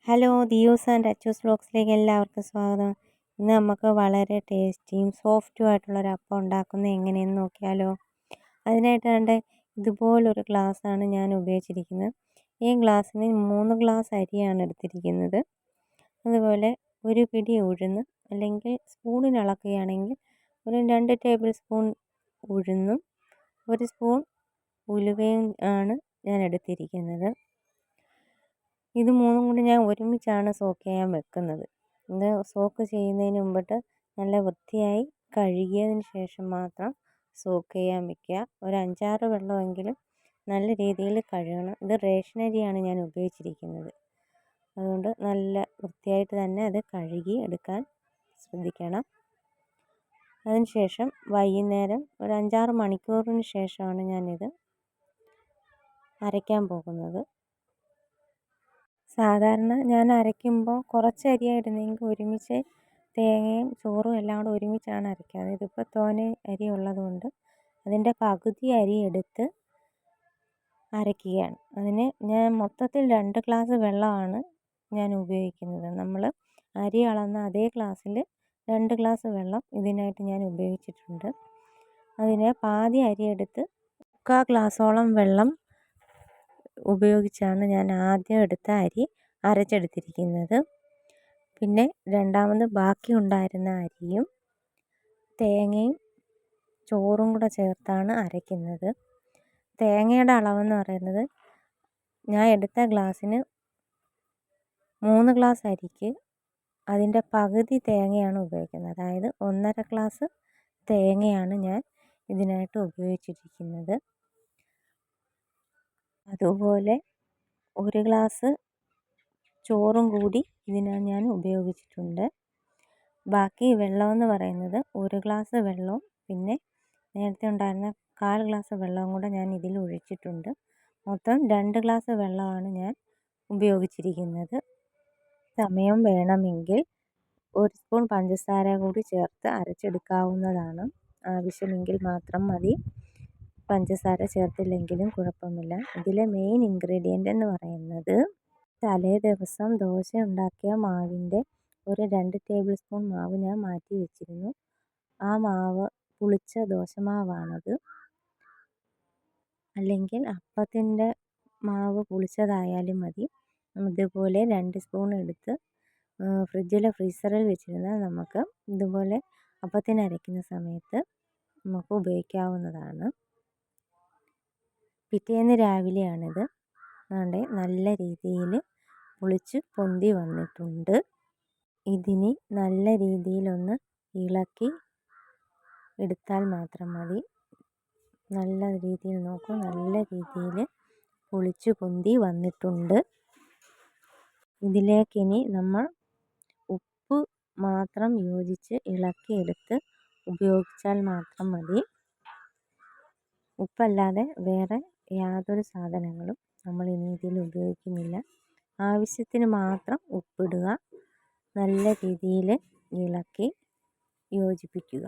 Hello ദിയൂസ് and Achus വ്ലോഗ്സിലേക്ക് എല്ലാവർക്കും സ്വാഗതം. ഇന്ന് നമുക്ക് വളരെ ടേസ്റ്റിയും സോഫ്റ്റും ആയിട്ടുള്ളൊരു അപ്പം ഉണ്ടാക്കുന്നത് എങ്ങനെയെന്ന് നോക്കിയാലോ. അതിനായിട്ട് വേണ്ട ഇതുപോലൊരു ഗ്ലാസ്സാണ് ഞാൻ ഉപയോഗിച്ചിരിക്കുന്നത്. ഈ ഗ്ലാസ്സിന് 3 ഗ്ലാസ് അരിയാണ് എടുത്തിരിക്കുന്നത്. അതുപോലെ ഒരു പിടി ഉഴുന്ന്, അല്ലെങ്കിൽ സ്പൂണിന് അളക്കുകയാണെങ്കിൽ ഒരു 2 ടേബിൾ സ്പൂൺ ഉഴുന്നും 1 സ്പൂൺ ഉലുവയും ആണ് ഞാൻ എടുത്തിരിക്കുന്നത്. ഇത് മൂന്നും കൂടി ഞാൻ ഒരുമിച്ചാണ് സോക്ക് ചെയ്യാൻ വെക്കുന്നത്. ഇത് സോക്ക് ചെയ്യുന്നതിന് മുമ്പിട്ട് നല്ല വൃത്തിയായി കഴുകിയതിന് ശേഷം മാത്രം സോക്ക് ചെയ്യാൻ വെക്കുക. ഒരു 5-6 വെള്ളമെങ്കിലും നല്ല രീതിയിൽ കഴുകണം. ഇത് റേഷൻ അരിയാണ് ഞാൻ ഉപയോഗിച്ചിരിക്കുന്നത്. അതുകൊണ്ട് നല്ല വൃത്തിയായിട്ട് തന്നെ അത് കഴുകി എടുക്കാൻ ശ്രദ്ധിക്കണം. അതിനുശേഷം വൈകുന്നേരം ഒരു 5-6 മണിക്കൂറിന് ശേഷമാണ് ഞാനിത് അരയ്ക്കാൻ പോകുന്നത്. സാധാരണ ഞാൻ അരയ്ക്കുമ്പോൾ കുറച്ച് അരിയാണ് ഇടുന്നതെങ്കിൽ ഒരുമിച്ച് തേങ്ങയും ചോറും എല്ലാം കൂടെ ഒരുമിച്ചാണ് അരയ്ക്കാറ്. ഇതിപ്പോൾ തോനെ അരി ഉള്ളതുകൊണ്ട് അതിൻ്റെ പകുതി അരി എടുത്ത് അരയ്ക്കുകയാണ്. അതിന് ഞാൻ മൊത്തത്തിൽ 2 ഗ്ലാസ് വെള്ളമാണ് ഞാൻ ഉപയോഗിക്കുന്നത്. നമ്മൾ അരി അളന്ന അതേ ഗ്ലാസ്സിൽ 2 ഗ്ലാസ് വെള്ളം ഇതിനായിട്ട് ഞാൻ ഉപയോഗിച്ചിട്ടുണ്ട്. അതിന് പാതി അരി എടുത്ത് 3/4 ഗ്ലാസോളം വെള്ളം ഉപയോഗിച്ചാണ് ഞാൻ ആദ്യം എടുത്ത അരി അരച്ചെടുത്തിരിക്കുന്നത്. പിന്നെ രണ്ടാമത് ബാക്കി ഉണ്ടായിരുന്ന അരിയും തേങ്ങയും ചോറും കൂടെ ചേർത്താണ് അരയ്ക്കുന്നത്. തേങ്ങയുടെ അളവെന്ന് പറയുന്നത് ഞാൻ എടുത്ത ഗ്ലാസ്സിന് 3 ഗ്ലാസ് അരിക്ക് അതിൻ്റെ പകുതി തേങ്ങയാണ് ഉപയോഗിക്കുന്നത്. അതായത് 1.5 ഗ്ലാസ് തേങ്ങയാണ് ഞാൻ ഇതിനായിട്ട് ഉപയോഗിച്ചിരിക്കുന്നത്. അതുപോലെ 1 ഗ്ലാസ് ചോറും കൂടി ഇതിനാണ് ഞാൻ ഉപയോഗിച്ചിട്ടുണ്ട്. ബാക്കി വെള്ളമെന്ന് പറയുന്നത് 1 ഗ്ലാസ് വെള്ളവും പിന്നെ നേരത്തെ ഉണ്ടായിരുന്ന 1/4 ഗ്ലാസ് വെള്ളവും കൂടെ ഞാൻ ഇതിൽ ഒഴിച്ചിട്ടുണ്ട്. മൊത്തം 2 ഗ്ലാസ് വെള്ളമാണ് ഞാൻ ഉപയോഗിച്ചിരിക്കുന്നത്. സമയം വേണമെങ്കിൽ 1 സ്പൂൺ പഞ്ചസാര കൂടി ചേർത്ത് അരച്ചെടുക്കാവുന്നതാണ്. ആവശ്യമെങ്കിൽ മാത്രം മതി. പഞ്ചസാര ചേർത്തില്ലെങ്കിലും കുഴപ്പമില്ല. ഇതിലെ മെയിൻ ഇൻഗ്രീഡിയൻ്റ് എന്ന് പറയുന്നത് തലേ ദിവസം ദോശ ഉണ്ടാക്കിയ മാവിൻ്റെ ഒരു 2 ടേബിൾ സ്പൂൺ മാവ് ഞാൻ മാറ്റി വെച്ചിരുന്നു. ആ മാവ് പുളിച്ച ദോശമാവാണത്. അല്ലെങ്കിൽ അപ്പത്തിൻ്റെ മാവ് പുളിച്ചതായാലും മതി. ഇതുപോലെ 2 സ്പൂൺ എടുത്ത് ഫ്രീസറിൽ വെച്ചിരുന്നാൽ നമുക്ക് ഇതുപോലെ അപ്പത്തിന് അരയ്ക്കുന്ന സമയത്ത് നമുക്ക് ഉപയോഗിക്കാവുന്നതാണ്. പിറ്റേന്ന് രാവിലെയാണിത്. അതുകൊണ്ട് നല്ല രീതിയിൽ പുളിച്ച് പൊന്തി വന്നിട്ടുണ്ട്. ഇതിനി നല്ല രീതിയിലൊന്ന് ഇളക്കി എടുത്താൽ മാത്രം മതി. നല്ല രീതിയിൽ നോക്കൂ, നല്ല രീതിയിൽ പുളിച്ച് പൊന്തി വന്നിട്ടുണ്ട്. ഇതിലേക്കിനി നമ്മൾ ഉപ്പ് മാത്രം യോജിച്ച് ഇളക്കിയെടുത്ത് ഉപയോഗിച്ചാൽ മാത്രം മതി. ഉപ്പല്ലാതെ വേറെ യാതൊരു സാധനങ്ങളും നമ്മൾ ഇനി ഇതിൽ ഉപയോഗിക്കുന്നില്ല. ആവശ്യത്തിന് മാത്രം ഉപ്പിടുക. നല്ല രീതിയിൽ ഇളക്കി യോജിപ്പിക്കുക.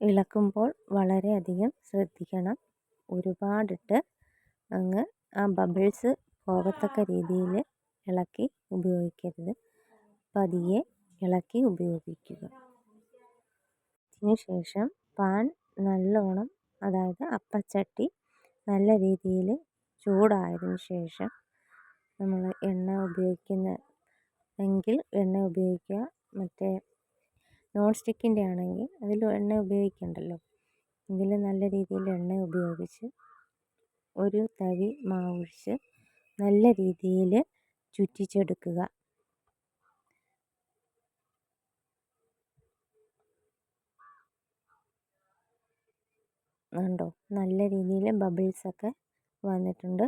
ഇളക്കുമ്പോൾ വളരെയധികം ശ്രദ്ധിക്കണം. ഒരുപാടിട്ട് അങ്ങ് ആ ബബിൾസ് പോകത്തക്ക രീതിയിൽ ഇളക്കി ഉപയോഗിക്കരുത്. പതിയെ ഇളക്കി ഉപയോഗിക്കുക. അതിനുശേഷം പാൻ നല്ലോണം, അതായത് അപ്പച്ചട്ടി നല്ല രീതിയിൽ ചൂടായതിനു ശേഷം നമ്മൾ എണ്ണ ഉപയോഗിക്കുന്ന എണ്ണ ഉപയോഗിക്കുക. മറ്റേ നോൺ സ്റ്റിക്കിൻ്റെ ആണെങ്കിൽ അതിൽ എണ്ണ ഉപയോഗിക്കണ്ടല്ലോ. ഇതിൽ നല്ല രീതിയിൽ എണ്ണ ഉപയോഗിച്ച് ഒരു തവി മാവൊഴിച്ച് നല്ല രീതിയിൽ ചുറ്റിച്ചെടുക്കുക. കണ്ടോ, നല്ല രീതിയിൽ ബബിൾസൊക്കെ വന്നിട്ടുണ്ട്.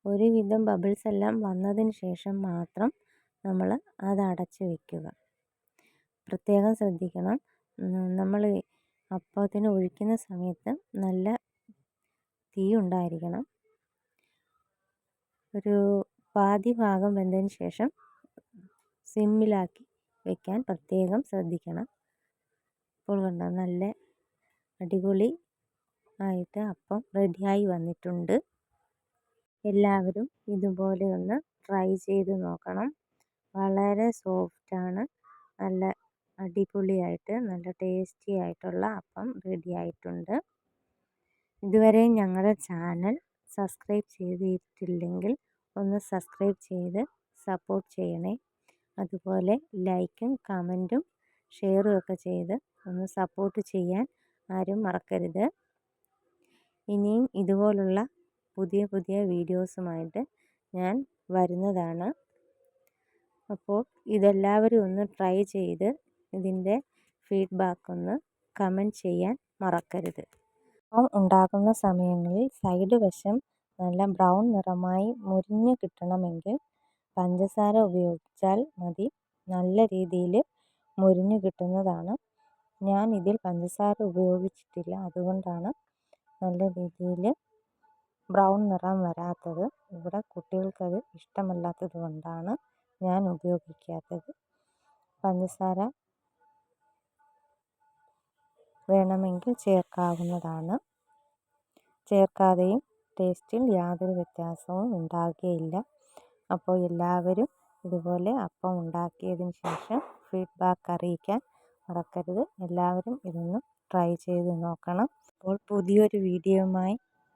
ഒരുവിധം ബബിൾസ് എല്ലാം വന്നതിന് ശേഷം മാത്രം നമ്മൾ അത് അടച്ച് വയ്ക്കുക. പ്രത്യേകം ശ്രദ്ധിക്കണം. നമ്മൾ അപ്പത്തിന് ഒഴിക്കുന്ന സമയത്ത് നല്ല തീ ഉണ്ടായിരിക്കണം. ഒരു പാതി ഭാഗം വെന്തതിന് ശേഷം സിമ്മിലാക്കി വയ്ക്കാൻ പ്രത്യേകം ശ്രദ്ധിക്കണം. ഇപ്പോൾ കണ്ടോ, നല്ല അടിപൊളി ആയിട്ട് അപ്പം റെഡിയായി വന്നിട്ടുണ്ട്. എല്ലാവരും ഇതുപോലെ ഒന്ന് ട്രൈ ചെയ്ത് നോക്കണം. വളരെ സോഫ്റ്റാണ്. നല്ല അടിപൊളിയായിട്ട് നല്ല ടേസ്റ്റി ആയിട്ടുള്ള അപ്പം റെഡി ആയിട്ടുണ്ട്. ഇതുവരെ ഞങ്ങളുടെ ചാനൽ സബ്സ്ക്രൈബ് ചെയ്തിട്ടില്ലെങ്കിൽ ഒന്ന് സബ്സ്ക്രൈബ് ചെയ്ത് സപ്പോർട്ട് ചെയ്യണേ. അതുപോലെ ലൈക്കും കമൻറ്റും ഷെയറും ഒക്കെ ചെയ്ത് ഒന്ന് സപ്പോർട്ട് ചെയ്യാൻ ആരും മറക്കരുത്. ഇനിയും ഇതുപോലുള്ള പുതിയ പുതിയ വീഡിയോസുമായിട്ട് ഞാൻ വരുന്നതാണ്. അപ്പോൾ ഇതെല്ലാവരും ഒന്ന് ട്രൈ ചെയ്ത് ഇതിൻ്റെ ഫീഡ്ബാക്ക് ഒന്ന് കമൻറ്റ് ചെയ്യാൻ മറക്കരുത്. അപ്പം ഉണ്ടാക്കുന്ന സമയങ്ങളിൽ സൈഡ് വശം നല്ല ബ്രൗൺ നിറമായി മുരിഞ്ഞ് കിട്ടണമെങ്കിൽ പഞ്ചസാര ഉപയോഗിച്ചാൽ മതി. നല്ല രീതിയിൽ മുരിഞ്ഞ് കിട്ടുന്നതാണ്. ഞാൻ ഇതിൽ പഞ്ചസാര ഉപയോഗിച്ചിട്ടില്ല, അതുകൊണ്ടാണ് നല്ല രീതിയിൽ ബ്രൗൺ നിറം വരാത്തത്. ഇവിടെ കുട്ടികൾക്കത് ഇഷ്ടമല്ലാത്തത് കൊണ്ടാണ് ഞാൻ ഉപയോഗിക്കാത്തത്. പഞ്ചസാര വേണമെങ്കിൽ ചേർക്കാവുന്നതാണ്. ചേർക്കാതെയും ടേസ്റ്റിൽ യാതൊരു വ്യത്യാസവും ഉണ്ടാകുകയില്ല. അപ്പോൾ എല്ലാവരും ഇതുപോലെ അപ്പം ഉണ്ടാക്കിയതിന് ശേഷം ഫീഡ്ബാക്ക് അറിയിക്കാൻ മറക്കരുത്. എല്ലാവരും ഇതൊന്ന് ട്രൈ ചെയ്ത് നോക്കണം. അപ്പോൾ പുതിയൊരു വീഡിയോയുമായി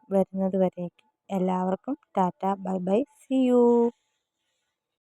വരുന്നത് വരേക്കും എല്ലാവർക്കും tata, bye bye, see U.